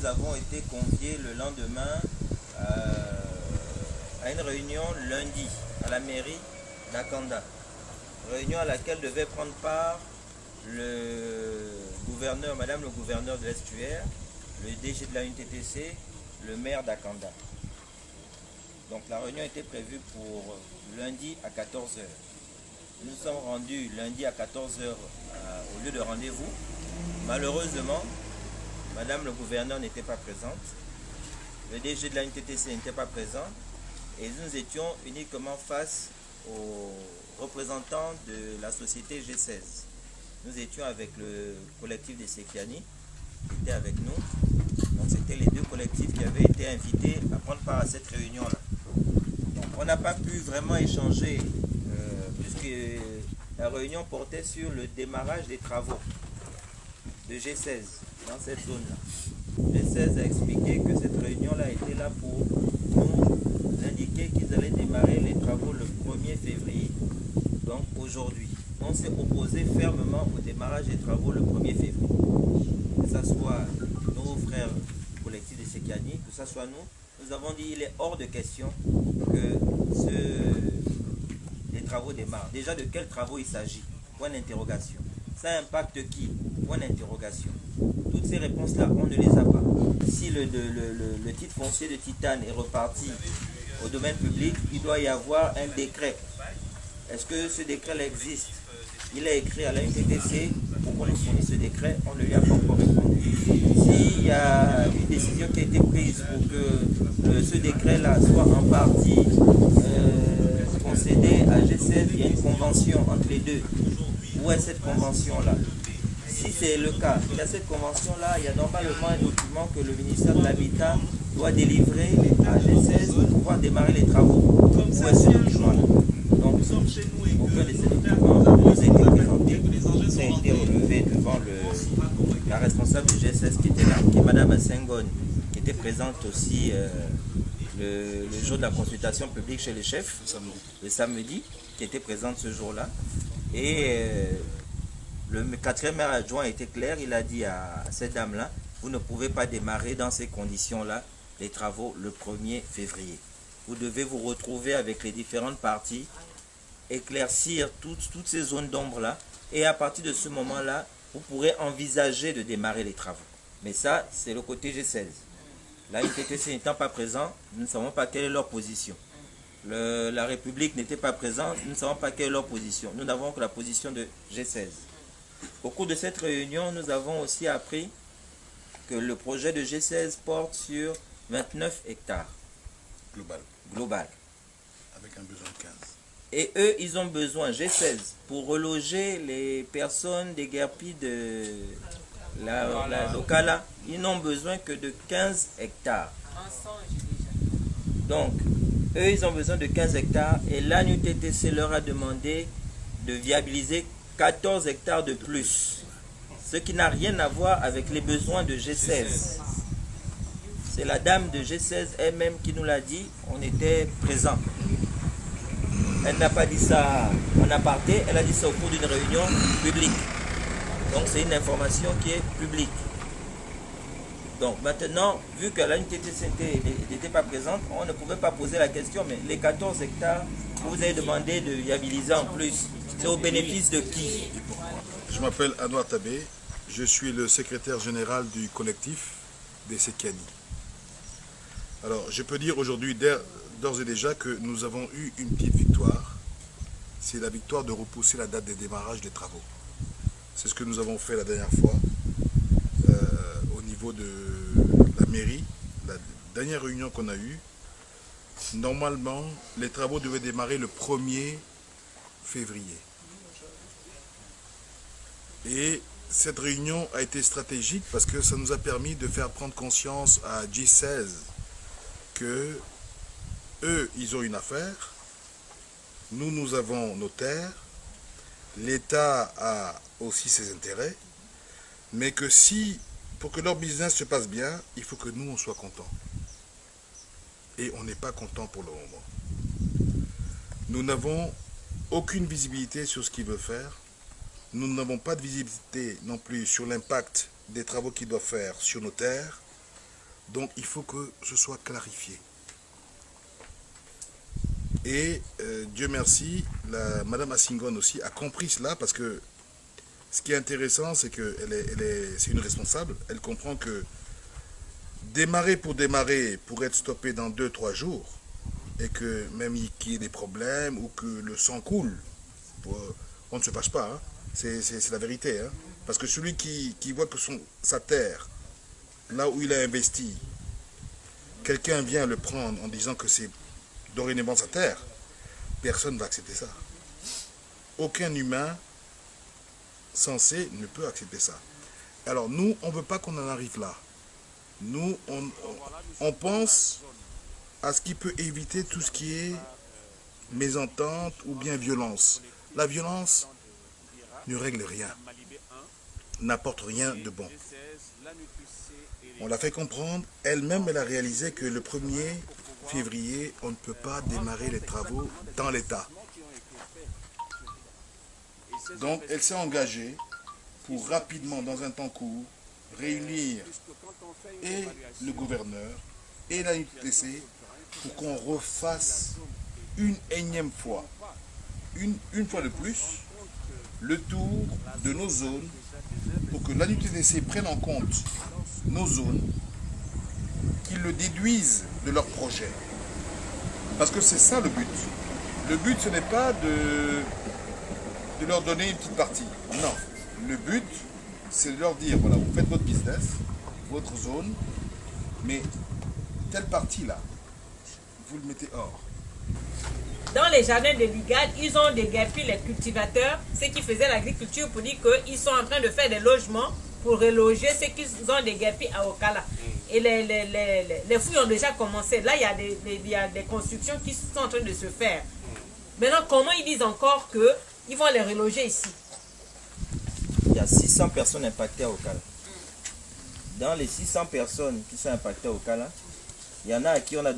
avons été conviés le lendemain à une réunion lundi à la mairie d'Akanda. Réunion à laquelle devait prendre part le gouverneur, madame le gouverneur de l'Estuaire, le DG de la UNTTC, le maire d'Akanda. Donc la réunion était prévue pour lundi à 14 h. Nous sommes rendus lundi à 14 h au lieu de rendez-vous. Malheureusement, madame le gouverneur n'était pas présente, le DG de la UNTTC n'était pas présent et nous étions uniquement face aux représentants de la société G16. Nous étions avec le collectif des Sekiani qui était avec nous. Donc c'était les deux collectifs qui avaient été invités à prendre part à cette réunion-là. Donc on n'a pas pu vraiment échanger puisque la réunion portait sur le démarrage des travaux de G16 dans cette zone-là. G16 a expliqué que cette réunion-là était là pour nous indiquer qu'ils allaient démarrer les travaux le 1er février, donc aujourd'hui. On s'est opposé fermement au démarrage des travaux le 1er février. Que ce soit nos frères collectifs de Sekiani, que ce soit nous, nous avons dit qu'il est hors de question que les travaux démarrent. Déjà, de quels travaux il s'agit? Point d'interrogation. Ça impacte qui? Point d'interrogation. Toutes ces réponses-là, on ne les a pas. Si le titre foncier de Titane est reparti au domaine public, il doit y avoir un décret. Est-ce que ce décret existe? Il est écrit à la UNTTC pour qu'on nous fournisse ce décret, on ne lui a pas encore répondu. S'il y a une décision qui a été prise pour que ce décret-là soit en partie concédé à G16, il y a une convention entre les deux. Où est cette convention-là? Si c'est le cas, il y a cette convention-là, il y a normalement un document que le ministère de l'Habitat doit délivrer à G16 pour pouvoir démarrer les travaux. Où est ce document-là? Donc, aucun de ces documents nous a été présenté. Ça a été relevé devant la responsable du G16 qui était là, qui est Madame Sengon, qui était présente aussi le jour de la consultation publique chez les chefs, le samedi, qui était présente ce jour-là. Et le 4e maire adjoint était clair, il a dit à cette dame-là, vous ne pouvez pas démarrer dans ces conditions-là les travaux le 1er février. Vous devez vous retrouver avec les différentes parties, éclaircir toutes ces zones d'ombre-là, et à partir de ce moment-là, vous pourrez envisager de démarrer les travaux. Mais ça, c'est le côté G16. La UNTTC n'étant pas présent, nous ne savons pas quelle est leur position. La République n'était pas présente, nous ne savons pas quelle est leur position. Nous n'avons que la position de G16. Au cours de cette réunion, nous avons aussi appris que le projet de G16 porte sur 29 hectares. Global. Avec un besoin de 15. Et eux, ils ont besoin, G16, pour reloger les personnes déguerpies de la Lokala, ils n'ont besoin que de 15 hectares. Donc, eux, ils ont besoin de 15 hectares et l'ANUTTC leur a demandé de viabiliser 14 hectares de plus. Ce qui n'a rien à voir avec les besoins de G16. C'est la dame de G16 elle-même qui nous l'a dit, on était présents. Elle n'a pas dit ça en aparté, elle a dit ça au cours d'une réunion publique. Donc c'est une information qui est publique. Donc maintenant, vu que la UNTTC n'était pas présente, on ne pouvait pas poser la question, mais les 14 hectares que vous avez demandé de viabiliser en plus, c'est au bénéfice de qui? Je m'appelle Anouar Tabé, je suis le secrétaire général du collectif des Sekiani. Alors, je peux dire aujourd'hui d'ores et déjà que nous avons eu une petite victoire. C'est la victoire de repousser la date de démarrage des travaux. C'est ce que nous avons fait la dernière fois au niveau de la mairie. La dernière réunion qu'on a eue, normalement, les travaux devaient démarrer le 1er février. Et cette réunion a été stratégique parce que ça nous a permis de faire prendre conscience à G16 que eux, ils ont une affaire, nous avons nos terres, l'État a aussi ses intérêts, mais que si, pour que leur business se passe bien, il faut que nous, on soit contents. Et on n'est pas content pour le moment. Nous n'avons aucune visibilité sur ce qu'ils veulent faire. Nous n'avons pas de visibilité non plus sur l'impact des travaux qu'ils doivent faire sur nos terres. Donc il faut que ce soit clarifié. Et Dieu merci, Madame Assingon aussi a compris cela, parce que ce qui est intéressant, c'est c'est une responsable. Elle comprend que démarrer pour être stoppé dans 2-3 jours, et que même qu'il y ait des problèmes ou que le sang coule, on ne se fâche pas, hein. C'est la vérité. Hein. Parce que celui qui voit que sa terre, là où il a investi, quelqu'un vient le prendre en disant que c'est dorénavant sa terre, personne ne va accepter ça. Aucun humain sensé ne peut accepter ça. Alors nous, on ne veut pas qu'on en arrive là. Nous, on pense à ce qui peut éviter tout ce qui est mésentente ou bien violence. La violence ne règle rien, n'apporte rien de bon. On l'a fait comprendre, elle-même, elle a réalisé que le 1er février, on ne peut pas démarrer les travaux dans l'État. Donc, elle s'est engagée pour rapidement, dans un temps court, réunir et le gouverneur et la UTC pour qu'on refasse une énième fois, une fois de plus, le tour de nos zones pour que l'ANUTDC prenne en compte nos zones, qu'ils le déduisent de leur projet. Parce que c'est ça le but. Le but, ce n'est pas de leur donner une petite partie. Non. Le but, c'est de leur dire, voilà, vous faites votre business, votre zone, mais telle partie-là, vous le mettez hors. Dans les jardins de l'IGAD, ils ont déguerpi les cultivateurs, ceux qui faisaient l'agriculture, pour dire qu'ils sont en train de faire des logements pour reloger ceux qu'ils ont déguerpi à Okala. Et les fouilles ont déjà commencé. Là, il y a des constructions qui sont en train de se faire. Maintenant, comment ils disent encore qu'ils vont les reloger ici? Il y a 600 personnes impactées à Okala. Dans les 600 personnes qui sont impactées à Okala, il y en a à qui on a donné